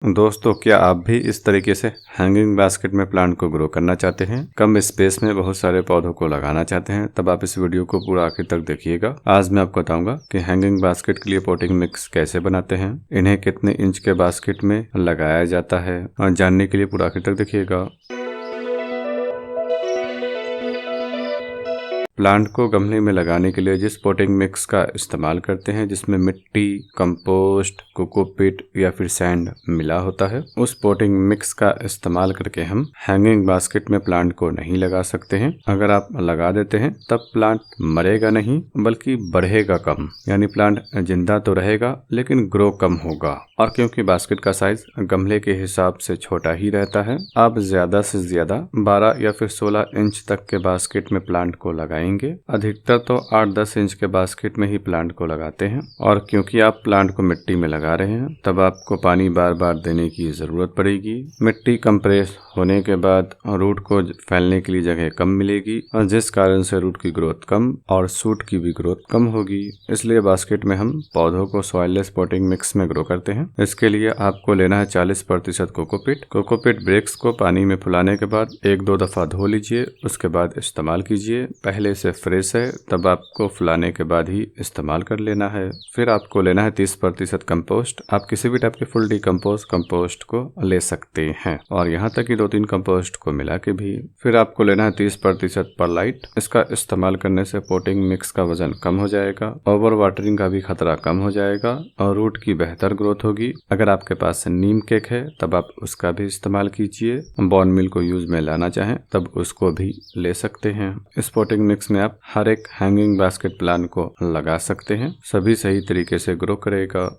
दोस्तों, क्या आप भी इस तरीके से हैंगिंग बास्केट में प्लांट को ग्रो करना चाहते हैं? कम स्पेस में बहुत सारे पौधों को लगाना चाहते हैं? तब आप इस वीडियो को पूरा आखिर तक देखिएगा। आज मैं आपको बताऊंगा कि हैंगिंग बास्केट के लिए पॉटिंग मिक्स कैसे बनाते हैं, इन्हें कितने इंच के बास्केट में लगाया जाता है, और जानने के लिए पूरा आखिर तक देखिएगा। प्लांट को गमले में लगाने के लिए जिस पॉटिंग मिक्स का इस्तेमाल करते हैं, जिसमें मिट्टी, कंपोस्ट, कोकोपीट या फिर सैंड मिला होता है, उस पॉटिंग मिक्स का इस्तेमाल करके हम हैंगिंग बास्केट में प्लांट को नहीं लगा सकते हैं। अगर आप लगा देते हैं तब प्लांट मरेगा नहीं बल्कि बढ़ेगा कम, यानी प्लांट जिंदा तो रहेगा लेकिन ग्रो कम होगा। और क्योंकि बास्केट का साइज गमले के हिसाब से छोटा ही रहता है, आप ज्यादा से ज्यादा 12 या फिर 16 इंच तक के बास्केट में प्लांट को लगाएंगे। अधिकतर तो 8-10 इंच के बास्केट में ही प्लांट को लगाते हैं। और क्योंकि आप प्लांट को मिट्टी में लगा रहे हैं, तब आपको पानी बार बार देने की जरूरत पड़ेगी। मिट्टी कंप्रेस होने के बाद रूट को फैलने के लिए जगह कम मिलेगी, और जिस कारण से रूट की ग्रोथ कम और शूट की भी ग्रोथ कम होगी। इसलिए बास्केट में हम पौधों को सॉइललेस पॉटिंग मिक्स में ग्रो करते हैं। इसके लिए आपको लेना है 40% कोकोपीट। कोकोपीट ब्रेक्स को पानी में फुलाने के बाद 1-2 दफा धो लीजिए, उसके बाद इस्तेमाल कीजिए। पहले से फ्रेश है तब आपको फुलाने के बाद ही इस्तेमाल कर लेना है। फिर आपको लेना है 30% कंपोस्ट। आप किसी भी टाइप के फुल डिकम्पोज कंपोस्ट को ले सकते हैं, और यहाँ तक कि 2-3 कंपोस्ट को मिला के भी। फिर आपको लेना है 30% परलाइट। इसका इस्तेमाल करने से पॉटिंग मिक्स का वजन कम हो जाएगा, ओवर वाटरिंग का भी खतरा कम हो जाएगा और रूट की बेहतर ग्रोथ होगी। अगर आपके पास नीम केक है तब आप उसका भी इस्तेमाल कीजिए। बोन मिल को यूज में लाना चाहें तब उसको भी ले सकते हैं। इस पॉटिंग मिक्स में आप हर एक हैंगिंग बास्केट प्लांट को लगा सकते हैं, सभी सही तरीके से ग्रो करेगा।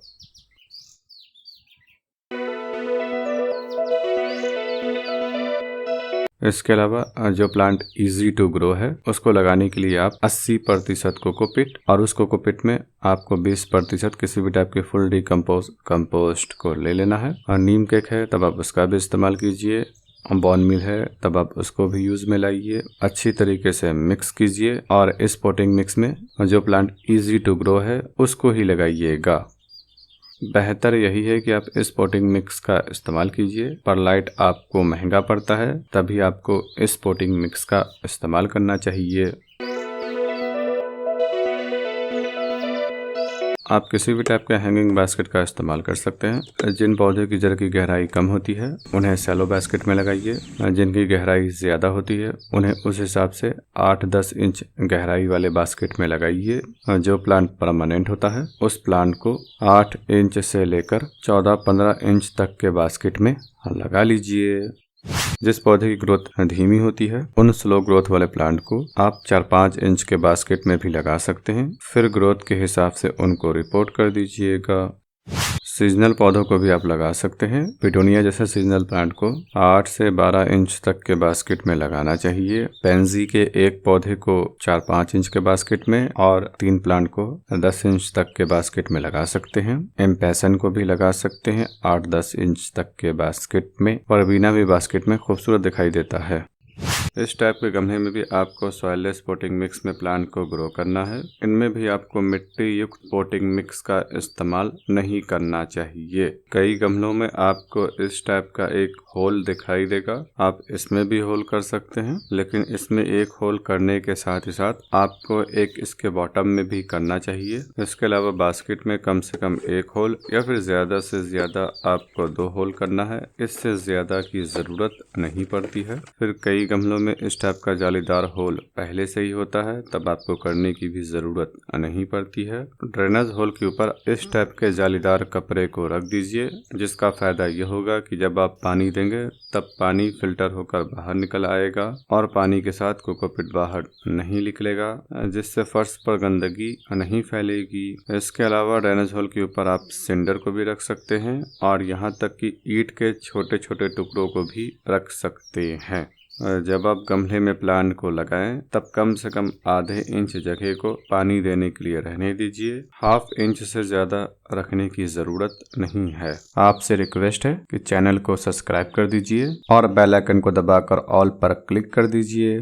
इसके अलावा जो प्लांट इजी टू ग्रो है, उसको लगाने के लिए आप 80% कोकोपीट, और उस कोकोपीट में आपको 20% किसी भी टाइप के फुल डिकम्पोज कंपोस्ट को ले लेना है। और नीम केक है तब आप उसका भी इस्तेमाल कीजिए। बोन मिल है तब आप उसको भी यूज में लाइए। अच्छी तरीके से मिक्स कीजिए, और इस पॉटिंग मिक्स में जो प्लांट इजी टू ग्रो है उसको ही लगाइएगा। बेहतर यही है कि आप इस पॉटिंग मिक्स का इस्तेमाल कीजिए। परलाइट आपको महंगा पड़ता है, तभी आपको इस पॉटिंग मिक्स का इस्तेमाल करना चाहिए। आप किसी भी टाइप के हैंगिंग बास्केट का इस्तेमाल कर सकते हैं। जिन पौधे की जड़ की गहराई कम होती है उन्हें शैलो बास्केट में लगाइए। जिनकी गहराई ज़्यादा होती है उन्हें उस हिसाब से 8-10 इंच गहराई वाले बास्केट में लगाइए। जो प्लांट परमानेंट होता है उस प्लांट को 8 इंच से लेकर 14-15 इंच तक के बास्केट में लगा लीजिए। जिस पौधे की ग्रोथ धीमी होती है, उन स्लो ग्रोथ वाले प्लांट को आप 4-5 इंच के बास्केट में भी लगा सकते हैं। फिर ग्रोथ के हिसाब से उनको रिपोर्ट कर दीजिएगा। सीजनल पौधों को भी आप लगा सकते हैं। पिटोनिया जैसे सीजनल प्लांट को 8 से 12 इंच तक के बास्केट में लगाना चाहिए। पेंजी के एक पौधे को 4-5 इंच के बास्केट में, और 3 प्लांट को 10 इंच तक के बास्केट में लगा सकते हैं। एम्पैसन को भी लगा सकते हैं 8-10 इंच तक के बास्केट में, और बिना भी बास्केट में खूबसूरत दिखाई देता है। इस टाइप के गमले में भी आपको सॉइललेस पॉटिंग मिक्स में प्लांट को ग्रो करना है। इनमें भी आपको मिट्टी युक्त पॉटिंग मिक्स का इस्तेमाल नहीं करना चाहिए। कई गमलों में आपको इस टाइप का एक होल दिखाई देगा, आप इसमें भी होल कर सकते हैं, लेकिन इसमें एक होल करने के साथ ही साथ आपको एक इसके बॉटम में भी करना चाहिए। इसके अलावा बास्केट में कम से कम एक होल या फिर ज्यादा से ज्यादा आपको 2 होल करना है। इससे ज्यादा की जरूरत नहीं पड़ती है। फिर कई गमलों में इस टाइप का जालीदार होल पहले से ही होता है, तब आपको करने की भी जरूरत नहीं पड़ती है। ड्रेनेज होल के ऊपर इस टाइप के जालीदार कपड़े को रख दीजिए, जिसका फायदा यह होगा कि जब आप पानी देंगे तब पानी फिल्टर होकर बाहर निकल आएगा, और पानी के साथ कोकोपीट बाहर नहीं निकलेगा, जिससे फर्श पर गंदगी नहीं फैलेगी। इसके अलावा ड्रेनेज होल के ऊपर आप सिंडर को भी रख सकते हैं, और यहाँ तक कि ईंट के छोटे छोटे टुकड़ों को भी रख सकते हैं। जब आप गमले में प्लांट को लगाएं तब कम से कम आधे इंच जगह को पानी देने के लिए रहने दीजिए। 1/2 इंच से ज्यादा रखने की जरूरत नहीं है। आपसे रिक्वेस्ट है कि चैनल को सब्सक्राइब कर दीजिए और बेल आइकन को दबाकर ऑल पर क्लिक कर दीजिए।